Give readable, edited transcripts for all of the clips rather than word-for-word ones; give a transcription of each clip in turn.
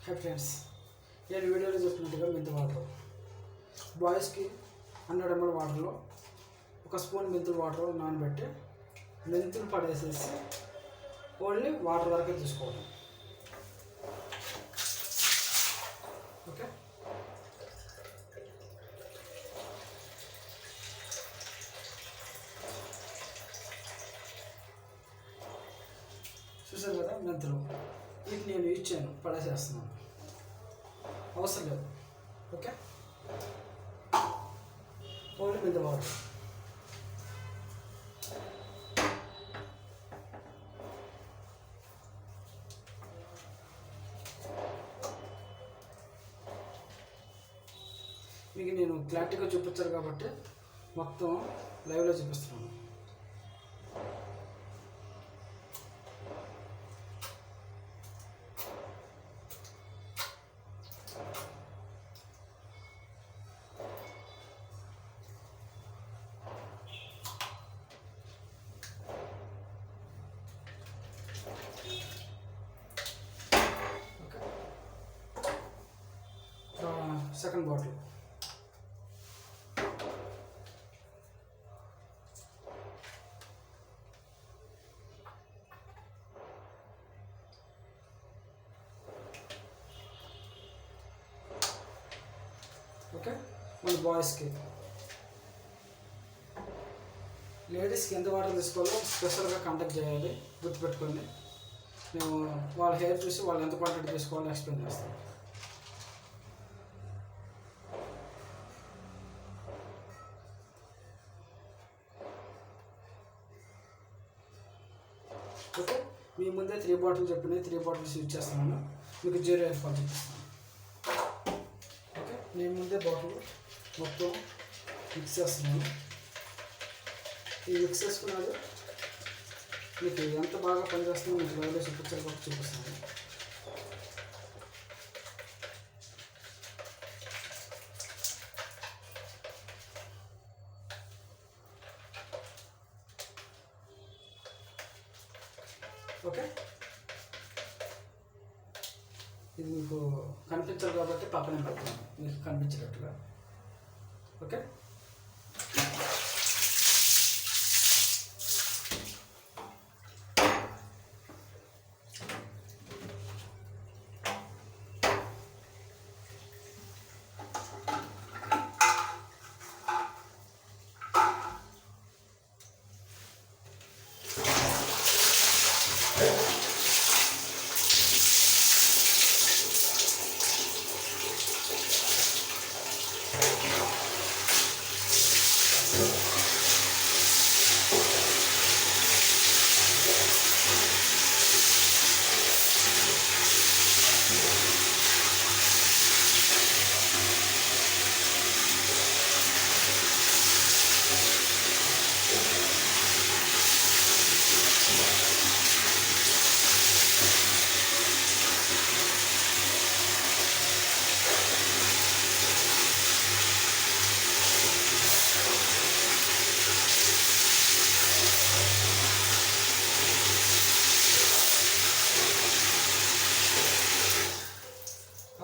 Hi friends, నేను వీడియోలో చెప్పినట్టుగా మెంతి వాటర్ బాయ్స్కి 100 ml వాటర్లో ఒక స్పూన్ మెంతులు వాటర్ నానబెట్టి మెంతులు పడేసేసి ఓన్లీ వాటర్ వరకే తీసుకోవడం. ఓకే, చూసారు కదా మెంతులు. వీటిని నేను ఇచ్చాను, పడేసేస్తున్నాను, అవసరం లేదు. ఓకే, ఓన్లీ మెంతి వాటర్. మీకు నేను క్లారిటీగా చూపించాను కాబట్టి మొత్తం లైవ్లో చూపిస్తున్నాను. Second bottle okay. మన బాయ్స్కి, లేడీస్కి ఎంత వాటర్ తీసుకోవాలో స్పెషల్గా కాంటాక్ట్ చేయాలి, గుర్తుపెట్టుకోండి. మేము వాళ్ళ హెయిర్ చూసి వాళ్ళు ఎంత క్వాంటిటీ తీసుకోవాలో ఎక్స్ప్లెయిన్ చేస్తాం. ఓకే, మీ ముందే 3 బాటిల్ చెప్పినాయి, 3 బాటిల్స్ యూజ్ చేస్తున్నాను. మీకు 0 ఎయిర్ ఫాల్ చూపిస్తాను. ఓకే, నేను ముందే బాటిల్ మొత్తం మిక్స్ చేస్తున్నాను. ఈ మిక్స్ చేసుకున్నాడు మీకు ఎంత బాగా పనిచేస్తుందో మీకు లైవ్లో చూపిస్తాను. ఓకే, ఇది మీకు కనిపించదు కాబట్టి పక్కనే పెడతాను, మీకు కనిపించేటట్టుగా. ఓకే,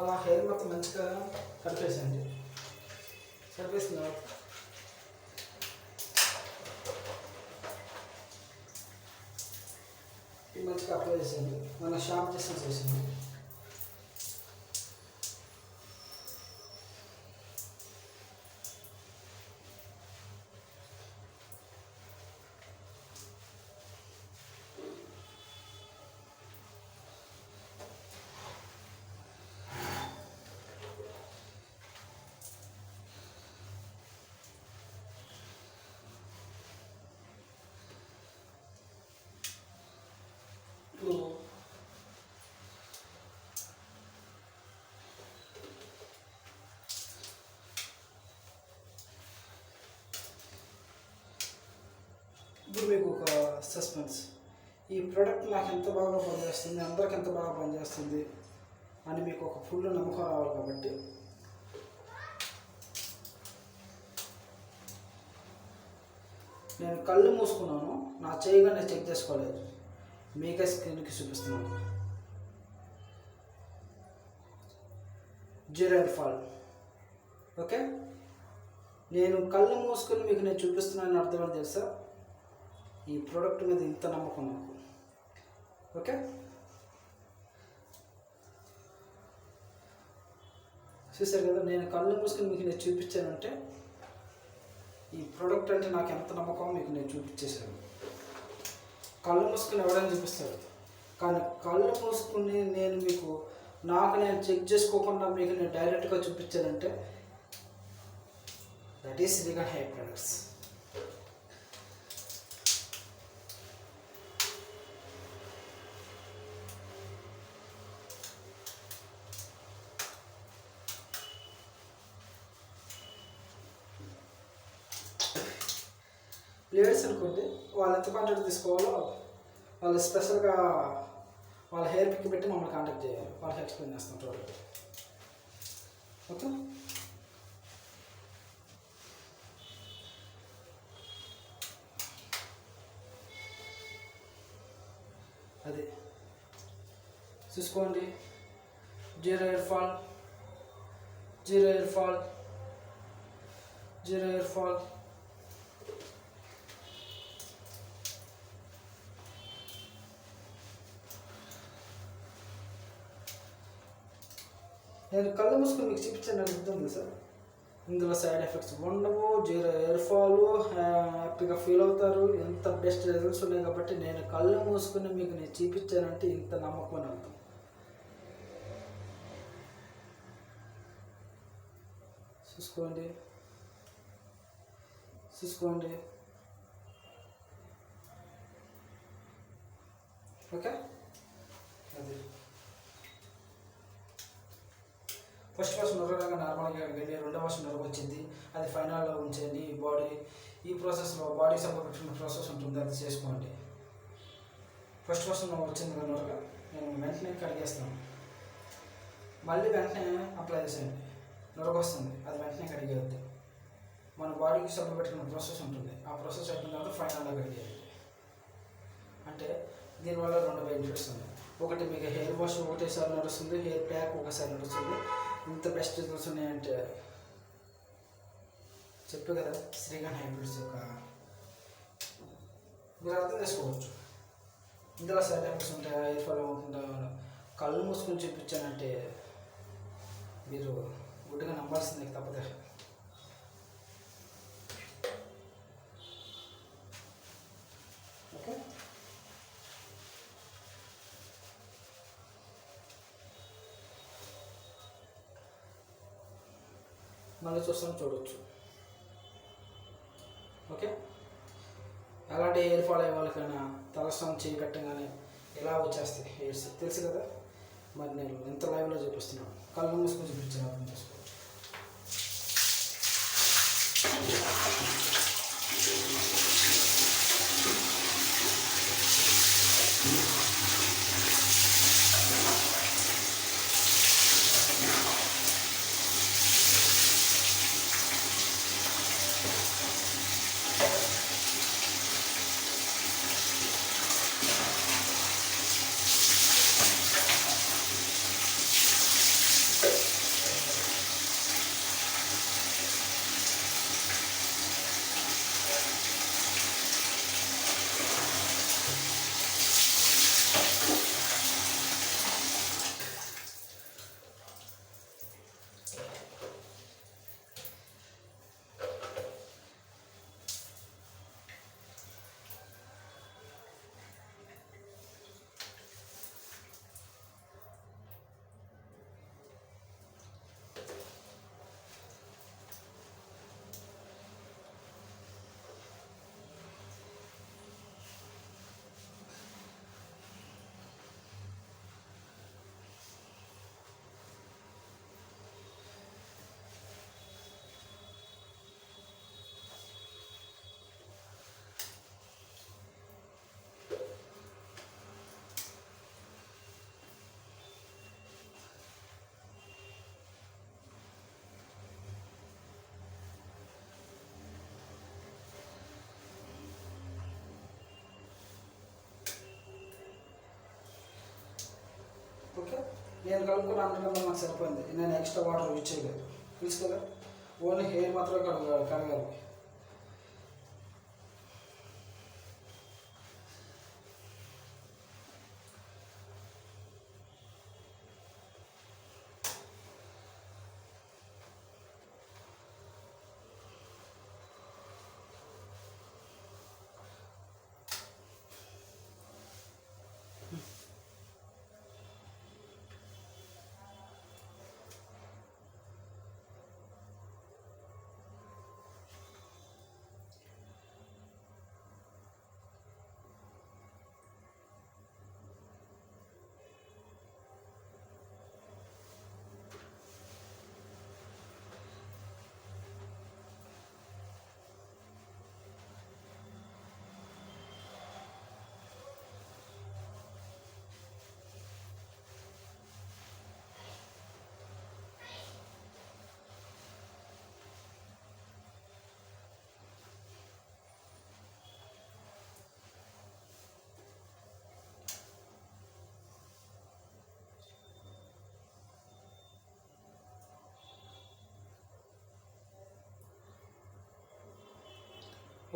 అలా హెయిర్ మొత్తం మంచిగా కలిపేసండి. కలిపేసిన ఇది మంచిగా అప్లై చేసేయండి. మన షాంప్ చేసేయండి. ఇప్పుడు మీకు ఒక సస్పెన్స్, ఈ ప్రోడక్ట్ నాకు ఎంత బాగా పనిచేస్తుంది, అందరికి ఎంత బాగా పనిచేస్తుంది అని మీకు ఒక ఫుల్ నమ్మకం రావాలి. కాబట్టి నేను కళ్ళు మూసుకున్నాను, నా చేయగా నేను చెక్ చేసుకోలేదు, మీకే స్క్రీన్కి చూపిస్తున్నాను. Zero hair fall. ఓకే, నేను కళ్ళు మూసుకొని మీకు నేను చూపిస్తున్నాను అర్థమని తెలుసా, ఈ ప్రోడక్ట్ మీద ఇంత నమ్మకం నాకు. ఓకే, చూసారు కదా, నేను కళ్ళు మూసుకొని మీకు నేను చూపించానంటే ఈ ప్రోడక్ట్ అంటే నాకు ఎంత నమ్మకం మీకు నేను చూపించేశాను. కళ్ళు మూసుకొని ఎవరైనా చూపిస్తాడు, కానీ కళ్ళు మూసుకుని నేను మీకు నాకు నేను చెక్ చేసుకోకుండా మీకు నేను డైరెక్ట్గా చూపించానంటే దట్ ఈస్ శ్రీగన్ హెయిర్ ప్రొడక్ట్స్. లేడీస్ అనుకోండి, వాళ్ళు ఎంత కాంటాక్ట్ తీసుకోవాలో వాళ్ళు స్పెషల్గా వాళ్ళ హెయిర్ పిక్ పెట్టి మమ్మల్ని కాంటాక్ట్ చేయాలి, వాళ్ళకి ఎక్స్ప్లెయిన్ చేస్తాం టోటల్. ఓకే, అది చూసుకోండి. Zero hair fall, zero hair fall, zero hair fall. నేను కళ్ళు మూసుకొని మీకు చూపించాను అర్థం సార్, ఇందులో సైడ్ ఎఫెక్ట్స్ ఉండవు, జీరో హెయిర్ ఫాల్, హ్యాపీగా ఫీల్ అవుతారు, ఎంత బెస్ట్ రిజల్ట్స్ ఉన్నాయి. కాబట్టి నేను కళ్ళు మూసుకొని మీకు నేను చూపించానంటే ఇంత నమ్మకం అని అర్థం. చూసుకోండి, చూసుకోండి. ఓకే, అది ఫస్ట్ వర్షన్ నొరగా నార్మల్గా వెళ్ళి రెండో వర్షన్ నొరగ వచ్చింది, అది ఫైనల్లో ఉంచండి. ఈ ప్రాసెస్లో బాడీ సంబంధించిన ప్రాసెస్ ఉంటుంది, అది చేసుకోండి. ఫస్ట్ వర్షన్ వచ్చింది కదా నొరగ, నేను వెంటనే కడిగేస్తాను, మళ్ళీ వెంటనే అప్లై చేసేయండి. నొరగ వస్తుంది, అది వెంటనే కడిగేయద్దు. మన బాడీకి సబ్బు పెట్టుకున్న ప్రాసెస్ ఉంటుంది, ఆ ప్రాసెస్ అయిపోయిన తర్వాత ఫైనల్లో కడిగేయండి. అంటే దీనివల్ల రెండు బెనిఫిట్స్ ఉన్నాయి. ఒకటి మీకు హెయిర్ వాష్ ఒకటేసారి నడుస్తుంది, హెయిర్ ప్యాక్ ఒకసారి నడుస్తుంది. ఇంత బెస్ట్ రిజల్ట్స్ ఉన్నాయంటే చెప్పు కదా, శ్రీగన్ హైబ్రిడ్స్ యొక్క మీరు అర్థం చేసుకోవచ్చు. ఇందులో సైడ్ ఎఫెక్ట్స్ ఉంటాయి, హెయిర్ ఫాల్ అవ్వకుండా కళ్ళు మూసుకొని చూపించానంటే మీరు గుడ్డుగా నమ్మాల్సిందే, తప్పదే. ఓకే, మళ్ళీ చూస్తాం, చూడవచ్చు. ఓకే, అలాంటి హెయిర్ ఫాల్ అయ్యే వాళ్ళకైనా తలస్నానం చేయి పెట్టగానే ఇలా వచ్చేస్తాయి హెయిర్స్, తెలుసు కదా. మరి నేను ఎంత లైవ్లో చూపిస్తున్నాను, కళ్ళు మూసుకొని చూపించాను, అర్థం చేసుకోవచ్చు. నేను కలుపుకున్న 100 ml నాకు సరిపోయింది. నేను ఎక్స్ట్రా వాటర్ యూజ్ చేయలేదు, తెలుసు కదా. ఓన్లీ హెయిర్ మాత్రమే కడగాలి.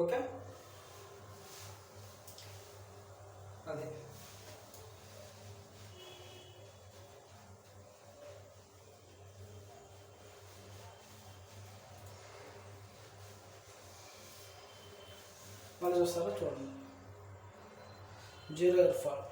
ఓకే, అదే మళ్ళీ చూస్తారా చూడండి, 0 ఎయిర్ ఫాల్.